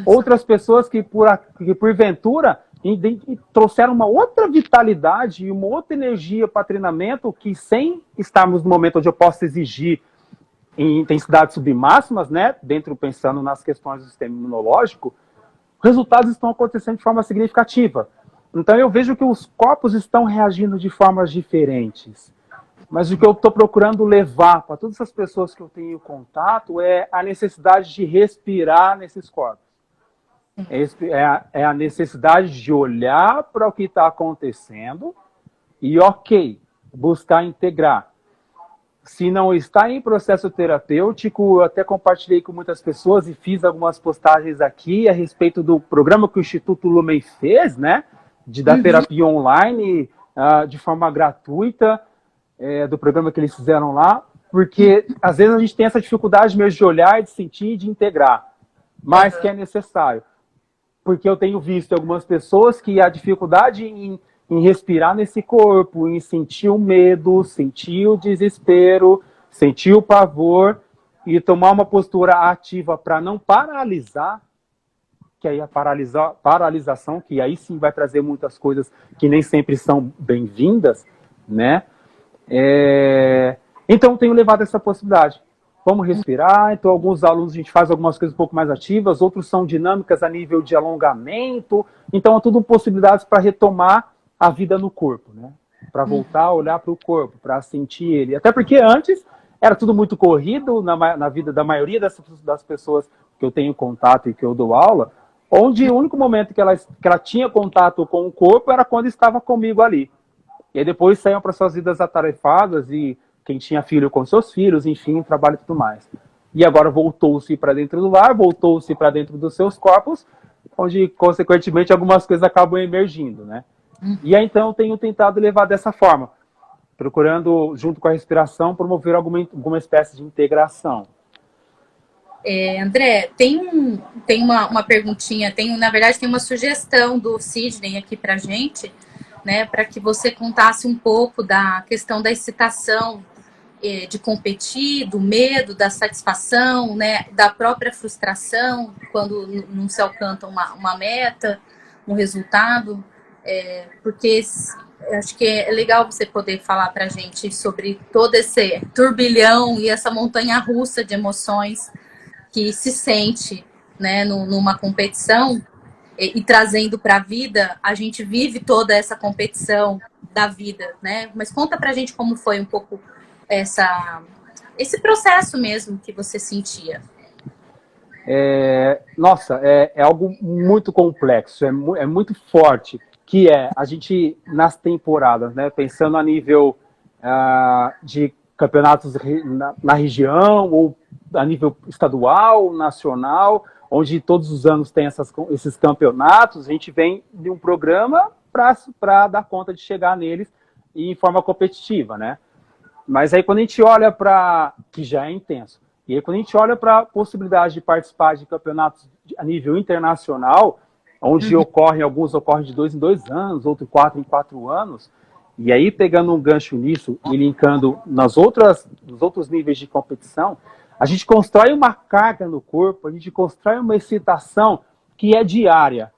Outras pessoas que porventura e trouxeram uma outra vitalidade e uma outra energia para treinamento que, sem estarmos no momento onde eu posso exigir em intensidades submáximas, né, dentro pensando nas questões do sistema imunológico, resultados estão acontecendo de forma significativa. Então eu vejo que os corpos estão reagindo de formas diferentes. Mas o que eu estou procurando levar para todas essas pessoas que eu tenho contato é a necessidade de respirar nesses corpos. É a necessidade de olhar para o que está acontecendo e, ok, buscar integrar. Se não está em processo terapêutico, eu até compartilhei com muitas pessoas e fiz algumas postagens aqui a respeito do programa que o Instituto Lumen fez, né? Da terapia online, de forma gratuita, do programa que eles fizeram lá, porque às vezes a gente tem essa dificuldade mesmo de olhar, de sentir, de integrar, mas que é necessário. Porque eu tenho visto algumas pessoas que a dificuldade em respirar nesse corpo, em sentir o medo, sentir o desespero, sentir o pavor e tomar uma postura ativa para não paralisar, que aí a paralisação, que aí sim vai trazer muitas coisas que nem sempre são bem-vindas, né? Então, tenho levado essa possibilidade. Vamos respirar. Então, alguns alunos a gente faz algumas coisas um pouco mais ativas, outros são dinâmicas a nível de alongamento. Então, é tudo possibilidades para retomar a vida no corpo, né? Para voltar a olhar para o corpo, para sentir ele. Até porque antes era tudo muito corrido na vida da maioria das pessoas que eu tenho contato e que eu dou aula, onde o único momento que ela tinha contato com o corpo era quando estava comigo ali. E aí depois saíam para suas vidas atarefadas e quem tinha filho com seus filhos, enfim, trabalho e tudo mais. E agora voltou-se para dentro do lar, voltou-se para dentro dos seus corpos, onde, consequentemente, algumas coisas acabam emergindo, né? E aí, então, eu tenho tentado levar dessa forma, procurando, junto com a respiração, promover alguma espécie de integração. André, tem uma perguntinha, na verdade, tem uma sugestão do Sidney aqui para gente, né, para que você contasse um pouco da questão da excitação, de competir, do medo, da satisfação, né, da própria frustração quando não se alcança uma meta, um resultado, porque acho que é legal você poder falar para a gente sobre todo esse turbilhão e essa montanha-russa de emoções que se sente, né, numa competição e trazendo para a vida. A gente vive toda essa competição da vida, né? Mas conta para a gente como foi um pouco esse processo mesmo que você sentia. Nossa, é algo muito complexo, é muito forte, que a gente, nas temporadas, né, pensando a nível de campeonatos na região, ou a nível estadual, nacional, onde todos os anos tem esses campeonatos, a gente vem de um programa para dar conta de chegar neles em forma competitiva, né? Mas aí quando a gente olha para, que já é intenso, e aí quando a gente olha para a possibilidade de participar de campeonatos a nível internacional, onde alguns ocorrem de 2 em 2 anos, outros 4 em 4 anos, e aí pegando um gancho nisso e linkando nos outros níveis de competição, a gente constrói uma carga no corpo, a gente constrói uma excitação que é diária.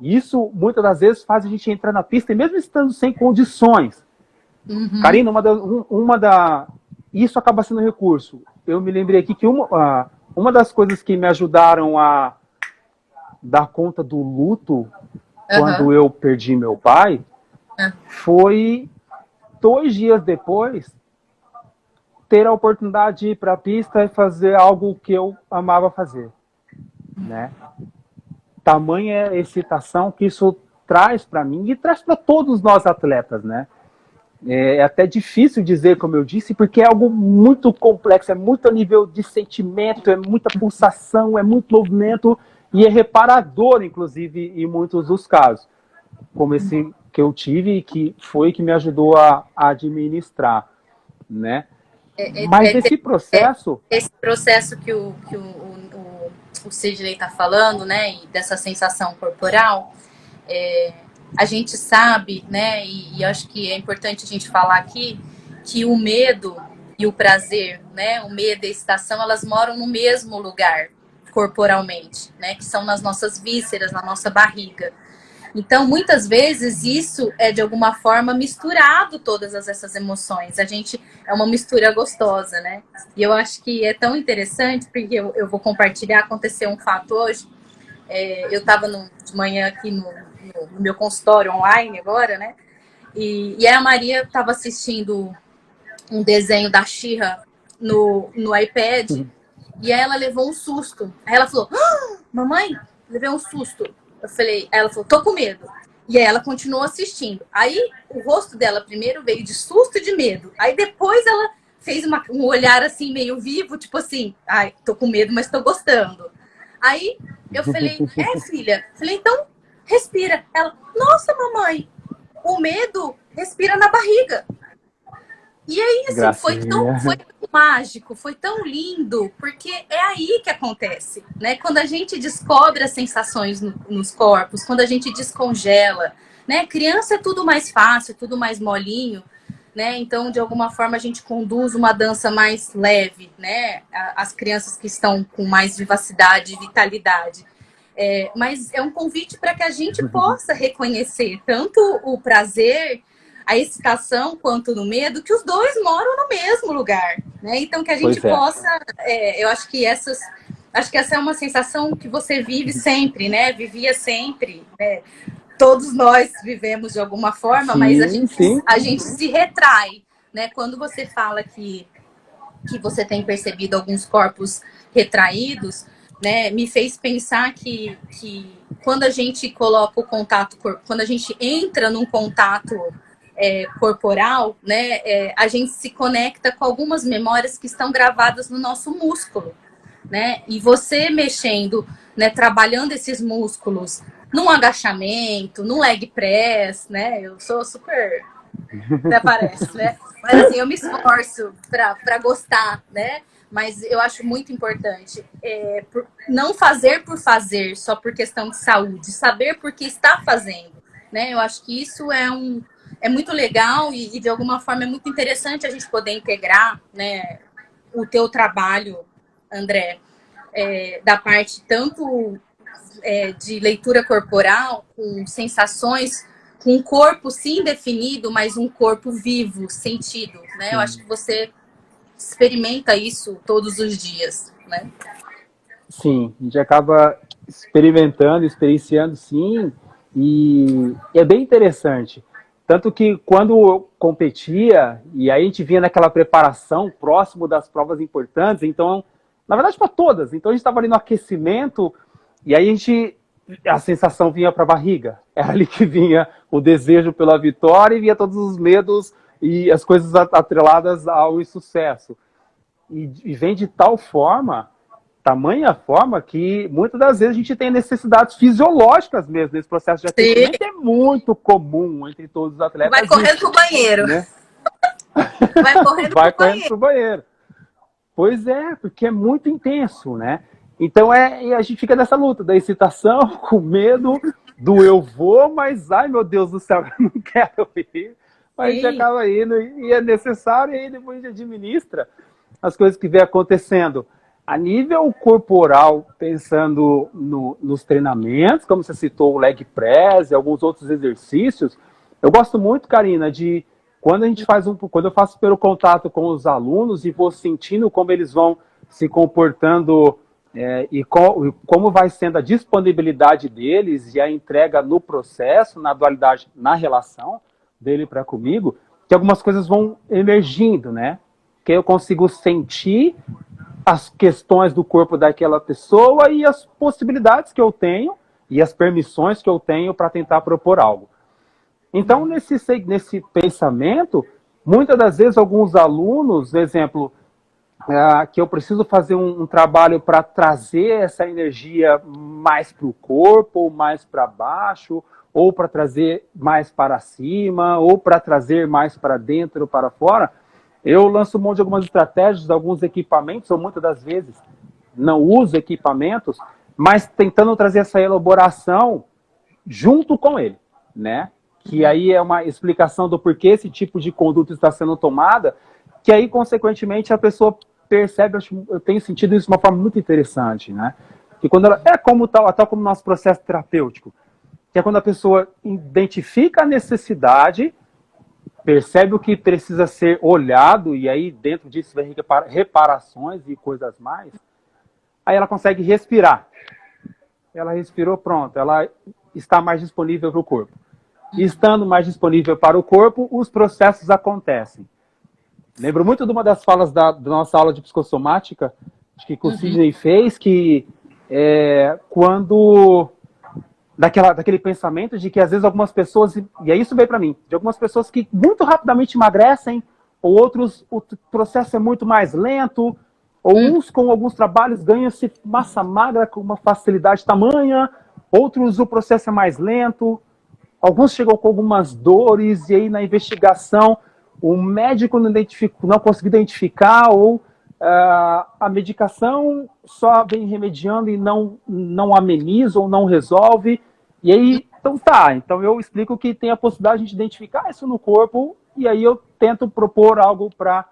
E isso, muitas das vezes, faz a gente entrar na pista, e mesmo estando sem condições. Karina, isso acaba sendo recurso. Eu me lembrei aqui que uma das coisas que me ajudaram a dar conta do luto quando eu perdi meu pai foi 2 dias depois ter a oportunidade de ir para a pista e fazer algo que eu amava fazer, né? Tamanha excitação que isso traz para mim e traz para todos nós atletas, né? É até difícil dizer, como eu disse, porque é algo muito complexo, é muito a nível de sentimento, é muita pulsação, é muito movimento e é reparador, inclusive, em muitos dos casos, como esse que eu tive e que foi que me ajudou a administrar, né? Mas esse processo... Esse processo que o Sidney está falando, né, e dessa sensação corporal, a gente sabe, né, e acho que é importante a gente falar aqui, que o medo e o prazer, né, o medo e a excitação, elas moram no mesmo lugar corporalmente, né, que são nas nossas vísceras, na nossa barriga. Então, muitas vezes, isso é, de alguma forma, misturado essas emoções. A gente é uma mistura gostosa, né? E eu acho que é tão interessante, porque eu vou compartilhar, aconteceu um fato hoje. Eu estava de manhã aqui no meu consultório online agora, né? E a Maria estava assistindo um desenho da She-Ra no iPad, e aí ela levou um susto. Aí ela falou, mamãe, levei um susto. Aí ela falou, tô com medo. E aí ela continuou assistindo. Aí o rosto dela primeiro veio de susto e de medo. Aí depois ela fez um olhar assim meio vivo, tipo assim, ai, tô com medo, mas tô gostando. Aí eu falei, filha? Falei, então respira. Ela, nossa, mamãe, o medo respira na barriga. E aí, assim, foi tão mágico, foi tão lindo, porque é aí que acontece, né? Quando a gente descobre as sensações nos corpos, quando a gente descongela, né? Criança é tudo mais fácil, tudo mais molinho, né? Então, de alguma forma, a gente conduz uma dança mais leve, né? As crianças que estão com mais vivacidade e vitalidade. Mas é um convite para que a gente possa reconhecer tanto o prazer, a excitação quanto no medo, que os dois moram no mesmo lugar, né? Então que a gente possa, eu acho que essa é uma sensação que você vive sempre, né? Vivia sempre, né? Todos nós vivemos de alguma forma, mas a gente se retrai, né? Quando você fala que você tem percebido alguns corpos retraídos, né? Me fez pensar que quando a gente coloca o contato, quando a gente entra num contato corporal, né, a gente se conecta com algumas memórias que estão gravadas no nosso músculo, né? E você mexendo, né, trabalhando esses músculos num agachamento, num leg press, né? Eu sou super, até parece, né? Mas assim, eu me esforço para gostar, né? Mas eu acho muito importante não fazer por fazer, só por questão de saúde, saber por que está fazendo, né? Eu acho que isso é muito legal e de alguma forma é muito interessante a gente poder integrar, né, o teu trabalho, André, da parte tanto de leitura corporal, com sensações, com um corpo sim definido, mas um corpo vivo, sentido, né? Eu acho que você experimenta isso todos os dias, né? Sim, a gente acaba experimentando, experienciando, sim, e é bem interessante. Tanto que quando eu competia, e aí a gente vinha naquela preparação próximo das provas importantes, então, na verdade para todas, então a gente estava ali no aquecimento, e aí a sensação vinha para a barriga, era ali que vinha o desejo pela vitória e vinha todos os medos e as coisas atreladas ao insucesso. E vem de tal forma, tamanha forma, que muitas das vezes a gente tem necessidades fisiológicas mesmo nesse processo de aquecimento. Sim. É muito comum entre todos os atletas. Vai correndo pro banheiro. Né? Vai correndo pro banheiro. Pois é, porque é muito intenso, né? Então e a gente fica nessa luta da excitação, com medo, do eu vou, mas ai meu Deus do céu, eu não quero ir. Mas a gente acaba indo e é necessário, e aí depois a gente administra as coisas que vem acontecendo. A nível corporal, pensando nos treinamentos, como você citou o leg press e alguns outros exercícios, eu gosto muito, Karina, de quando eu faço pelo contato com os alunos e vou sentindo como eles vão se comportando e como vai sendo a disponibilidade deles e a entrega no processo, na dualidade, na relação dele para comigo, que algumas coisas vão emergindo, né? Que eu consigo sentir as questões do corpo daquela pessoa e as possibilidades que eu tenho e as permissões que eu tenho para tentar propor algo. Então, nesse pensamento, muitas das vezes alguns alunos, exemplo, que eu preciso fazer um trabalho para trazer essa energia mais para o corpo, ou mais para baixo, ou para trazer mais para cima, ou para trazer mais para dentro ou para fora, eu lanço mão de algumas estratégias, alguns equipamentos, ou muitas das vezes não uso equipamentos, mas tentando trazer essa elaboração junto com ele, né? Que aí é uma explicação do porquê esse tipo de conduta está sendo tomada, que aí, consequentemente, a pessoa percebe, eu tenho sentido isso de uma forma muito interessante, né? Que quando ela, tal como o nosso processo terapêutico, que é quando a pessoa identifica a necessidade, percebe o que precisa ser olhado, e aí dentro disso vem reparações e coisas mais, aí ela consegue respirar. Ela respirou, pronto, ela está mais disponível para o corpo. E estando mais disponível para o corpo, os processos acontecem. Lembro muito de uma das falas da nossa aula de psicossomática, acho que o Sidney fez, que quando daquele pensamento de que às vezes algumas pessoas, e aí isso veio para mim, de algumas pessoas que muito rapidamente emagrecem, ou outros o processo é muito mais lento, ou uns com alguns trabalhos ganham-se massa magra com uma facilidade tamanha, outros o processo é mais lento, alguns chegam com algumas dores, e aí na investigação o médico não conseguiu identificar, ou a medicação só vem remediando e não ameniza ou não resolve. E aí, então eu explico que tem a possibilidade de identificar isso no corpo, e aí eu tento propor algo para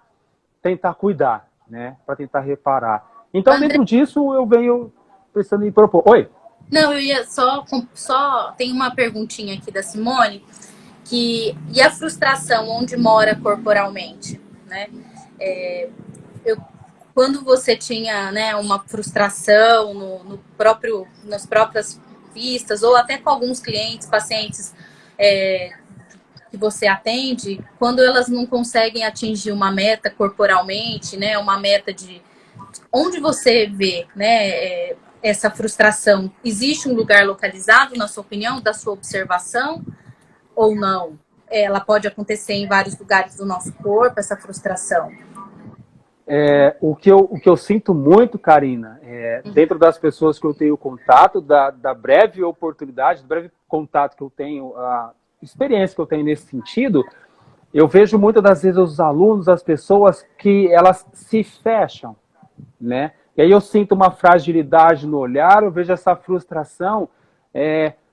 tentar cuidar, né? Para tentar reparar. Então, André, dentro disso, eu venho pensando em propor. Oi? não, eu ia só tem uma perguntinha aqui da Simone, e a frustração onde mora corporalmente, né? Quando você tinha, né, uma frustração nas próprias vistas, ou até com alguns clientes, pacientes que você atende, quando elas não conseguem atingir uma meta corporalmente, né, uma meta de onde você vê, né, essa frustração, existe um lugar localizado, na sua opinião, da sua observação, ou não? Ela pode acontecer em vários lugares do nosso corpo, essa frustração. O que eu sinto muito, Karina, dentro das pessoas que eu tenho contato, da breve oportunidade, do breve contato que eu tenho, a experiência que eu tenho nesse sentido, eu vejo muitas das vezes os alunos, as pessoas, que elas se fecham, né? E aí eu sinto uma fragilidade no olhar, eu vejo essa frustração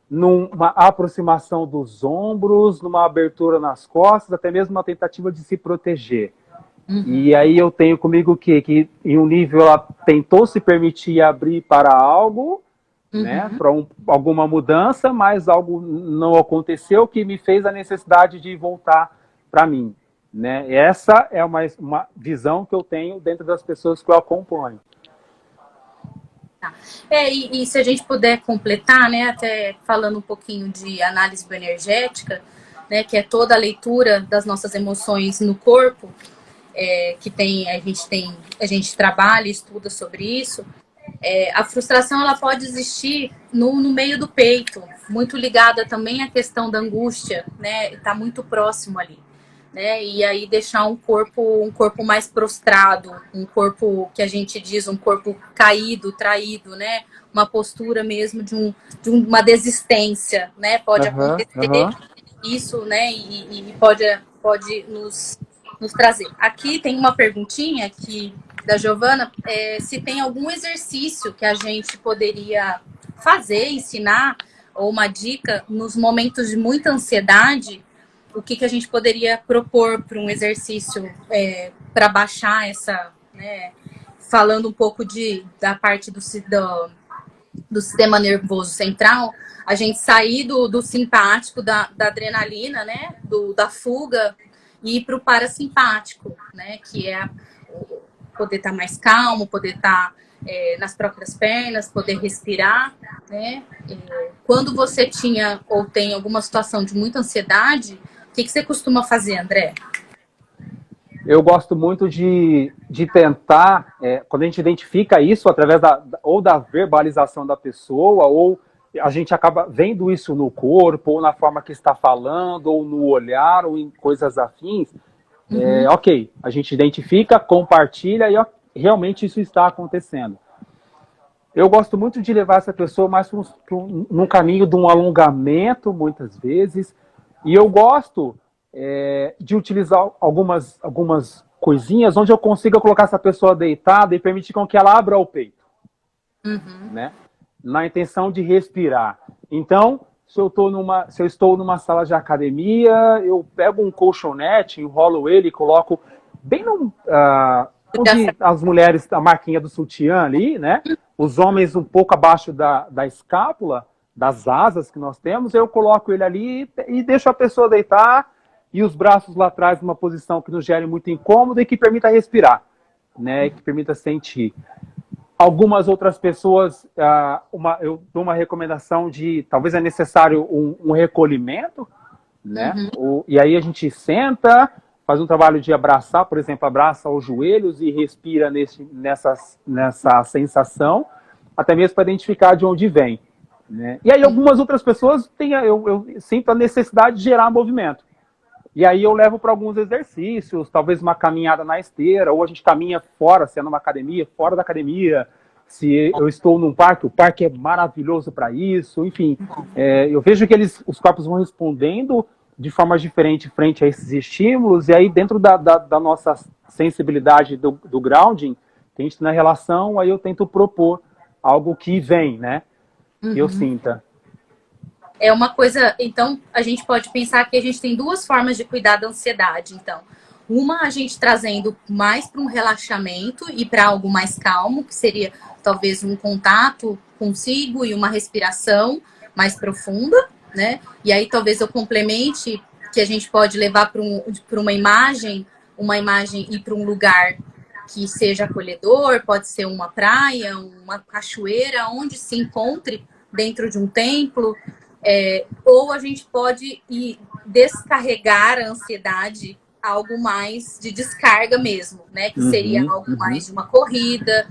numa aproximação dos ombros, numa abertura nas costas, até mesmo uma tentativa de se proteger. E aí eu tenho comigo que em um nível ela tentou se permitir abrir para algo, né, para alguma mudança, mas algo não aconteceu que me fez a necessidade de voltar para mim. Né? Essa é uma visão que eu tenho dentro das pessoas que eu acompanho. Tá. E se a gente puder completar, né, até falando um pouquinho de análise bioenergética, né, que é toda a leitura das nossas emoções no corpo, que a gente trabalha e estuda sobre isso. A frustração ela pode existir no meio do peito, muito ligada também à questão da angústia, né? Está muito próximo ali, né? E aí deixar um corpo mais prostrado, um corpo que a gente diz um corpo caído, traído, né? Uma postura mesmo de uma desistência, né? Pode acontecer isso, né? E pode nos trazer. Aqui tem uma perguntinha da Giovana, se tem algum exercício que a gente poderia fazer, ensinar, ou uma dica nos momentos de muita ansiedade, o que a gente poderia propor para um exercício para baixar essa, né, falando um pouco da parte do sistema nervoso central, a gente sair do simpático, da adrenalina, né, da fuga, e ir para o parasimpático, né, que é poder estar mais calmo, poder estar nas próprias pernas, poder respirar, né? Quando você tinha ou tem alguma situação de muita ansiedade, o que você costuma fazer, André? Eu gosto muito de tentar, quando a gente identifica isso através ou da verbalização da pessoa, ou a gente acaba vendo isso no corpo, ou na forma que está falando, ou no olhar, ou em coisas afins, ok, a gente identifica, compartilha e realmente isso está acontecendo. Eu gosto muito de levar essa pessoa mais num caminho de um alongamento, muitas vezes, e eu gosto de utilizar algumas coisinhas onde eu consiga colocar essa pessoa deitada e permitir com que ela abra o peito, né? Na intenção de respirar. Então, se eu estou numa sala de academia, eu pego um colchonete, enrolo ele e coloco bem onde as mulheres, a marquinha do sutiã ali, né? Os homens um pouco abaixo da escápula, das asas que nós temos, eu coloco ele ali e deixo a pessoa deitar e os braços lá atrás numa posição que não gere muito incômodo e que permita respirar, né? Que permita sentir. Algumas outras pessoas, eu dou uma recomendação de, talvez é necessário um recolhimento, né? E aí a gente senta, faz um trabalho de abraçar, por exemplo, abraça os joelhos e respira nessa sensação, até mesmo para identificar de onde vem, né? E aí algumas outras pessoas eu sinto a necessidade de gerar movimento. E aí eu levo para alguns exercícios, talvez uma caminhada na esteira, ou a gente caminha fora, se é numa academia, fora da academia. Se eu estou num parque, o parque é maravilhoso para isso. Enfim, eu vejo que os corpos vão respondendo de forma diferente frente a esses estímulos, e aí dentro da nossa sensibilidade do grounding, que a gente tem na relação, aí eu tento propor algo que vem, né? Que eu sinta. É uma coisa, então, a gente pode pensar que a gente tem duas formas de cuidar da ansiedade, então. Uma, a gente trazendo mais para um relaxamento e para algo mais calmo, que seria talvez um contato consigo e uma respiração mais profunda, né? E aí talvez eu complemente que a gente pode levar para uma imagem e para um lugar que seja acolhedor, pode ser uma praia, uma cachoeira, onde se encontre dentro de um templo. Ou a gente pode ir descarregar a ansiedade, algo mais de descarga mesmo, né? Que seria algo mais de uma corrida,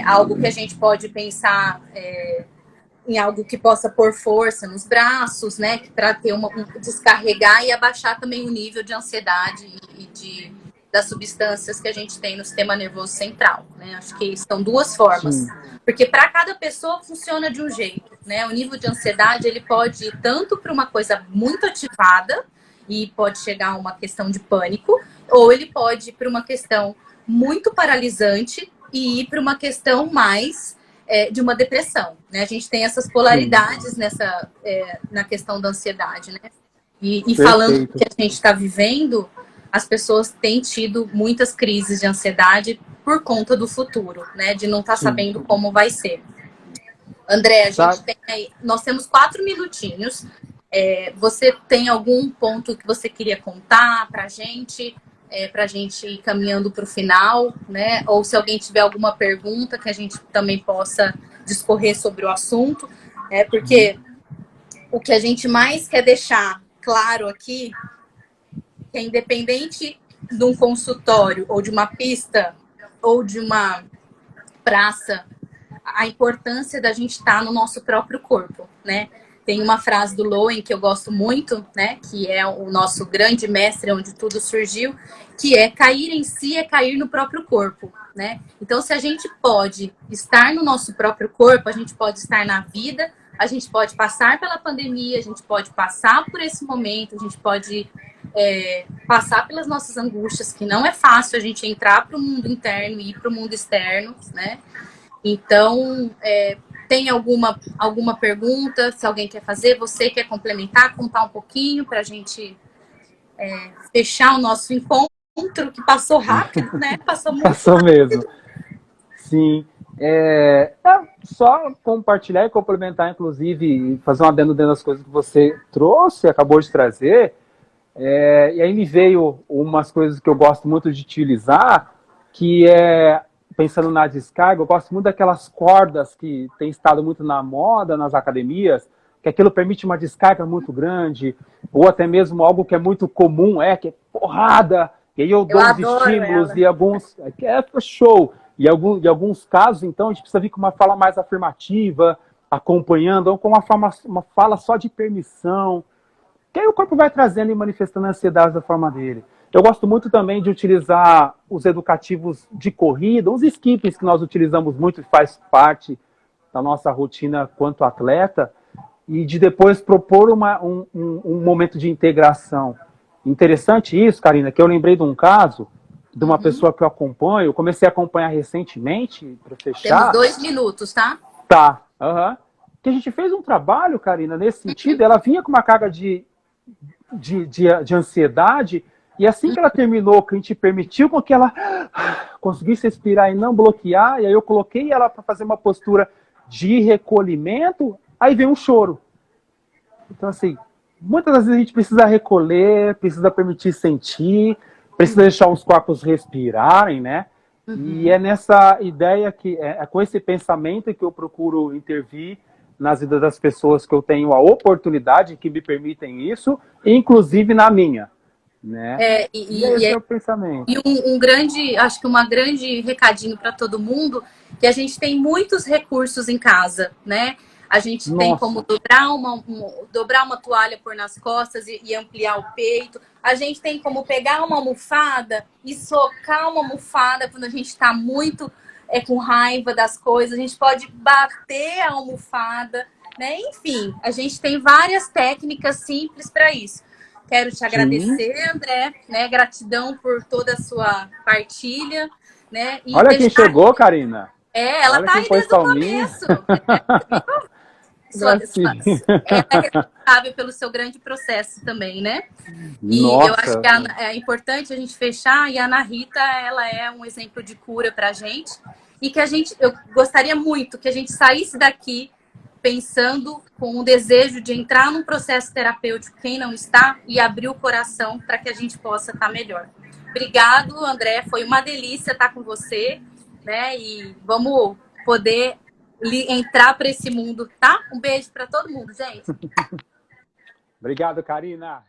algo que a gente pode pensar em algo que possa pôr força nos braços, né? Para ter descarregar e abaixar também o nível de ansiedade das substâncias que a gente tem no sistema nervoso central, né? Acho que são duas formas. Sim. Porque para cada pessoa funciona de um jeito, né? O nível de ansiedade, ele pode ir tanto para uma coisa muito ativada e pode chegar a uma questão de pânico, ou ele pode ir para uma questão muito paralisante e ir para uma questão mais de uma depressão, né? A gente tem essas polaridades na questão da ansiedade, né? E falando do que a gente está vivendo, as pessoas têm tido muitas crises de ansiedade por conta do futuro, né? De não estar sabendo como vai ser. André, nós temos 4 minutinhos. Você tem algum ponto que você queria contar para a gente ir caminhando para o final, né? Ou se alguém tiver alguma pergunta que a gente também possa discorrer sobre o assunto, porque o que a gente mais quer deixar claro aqui é, independente de um consultório ou de uma pista ou de uma praça, a importância da gente estar no nosso próprio corpo, né? Tem uma frase do Lowen que eu gosto muito, né? Que é o nosso grande mestre, onde tudo surgiu, que é cair em si é cair no próprio corpo, né? Então, se a gente pode estar no nosso próprio corpo, a gente pode estar na vida, a gente pode passar pela pandemia, a gente pode passar por esse momento, a gente pode passar pelas nossas angústias, que não é fácil a gente entrar para o mundo interno e ir para o mundo externo, né? Então, tem alguma pergunta? Se alguém quer fazer, você quer complementar, contar um pouquinho para a gente fechar o nosso encontro, que passou rápido, né? Passou muito rápido. Mesmo. Sim. Só compartilhar e complementar, inclusive, fazer um adendo dentro das coisas que você trouxe, acabou de trazer. E aí me veio umas coisas que eu gosto muito de utilizar, que pensando na descarga, eu gosto muito daquelas cordas que tem estado muito na moda nas academias, que aquilo permite uma descarga muito grande, ou até mesmo algo que é muito comum, que é porrada, e aí eu dou uns estímulos ela. E alguns... show! E em alguns casos, então, a gente precisa vir com uma fala mais afirmativa, acompanhando, ou com uma fala só de permissão, que aí o corpo vai trazendo e manifestando a ansiedade da forma dele. Eu gosto muito também de utilizar os educativos de corrida, os skippings que nós utilizamos muito e faz parte da nossa rotina quanto atleta, e de depois propor um momento de integração. Interessante isso, Karina, que eu lembrei de um caso de uma pessoa que eu acompanho, eu comecei a acompanhar recentemente, para fechar. Temos 2 minutos, tá? Tá, que a gente fez um trabalho, Karina, nesse sentido, ela vinha com uma carga de ansiedade, e assim que ela terminou, que a gente permitiu com que ela conseguisse respirar e não bloquear, e aí eu coloquei ela para fazer uma postura de recolhimento, Aí vem um choro. Então, assim, muitas das vezes a gente precisa recolher, precisa permitir sentir, precisa deixar os corpos respirarem, né? E Uhum. é nessa ideia que, é com esse pensamento que eu procuro intervir nas vidas das pessoas que eu tenho a oportunidade, que me permitem isso, inclusive na minha, né? É, E esse é o pensamento. e um grande, acho que uma grande recadinho para todo mundo, que a gente tem muitos recursos em casa, né? A gente tem como Nossa, dobrar uma toalha por nas costas e ampliar o peito. A gente tem como pegar uma almofada e socar uma almofada quando a gente está muito com raiva das coisas. A gente pode bater a almofada, né? Enfim, a gente tem várias técnicas simples para isso. Quero te sim. agradecer, André, né? Gratidão por toda a sua partilha, né? E Olha quem deixar. chegou, Karina. Ela Olha tá quem aí pôs desde o palminha. começo. Gracinha. Ela é responsável pelo seu grande processo também, né? E eu acho que Nossa, é importante a gente fechar, e a Ana Rita, ela é um exemplo de cura pra gente. E que eu gostaria muito que a gente saísse daqui pensando com o desejo de entrar num processo terapêutico, quem não está, e abrir o coração para que a gente possa estar melhor. Obrigado, André. Foi uma delícia estar com você, né? E vamos poder entrar para esse mundo, tá? Um beijo para todo mundo, gente. obrigado, Karina.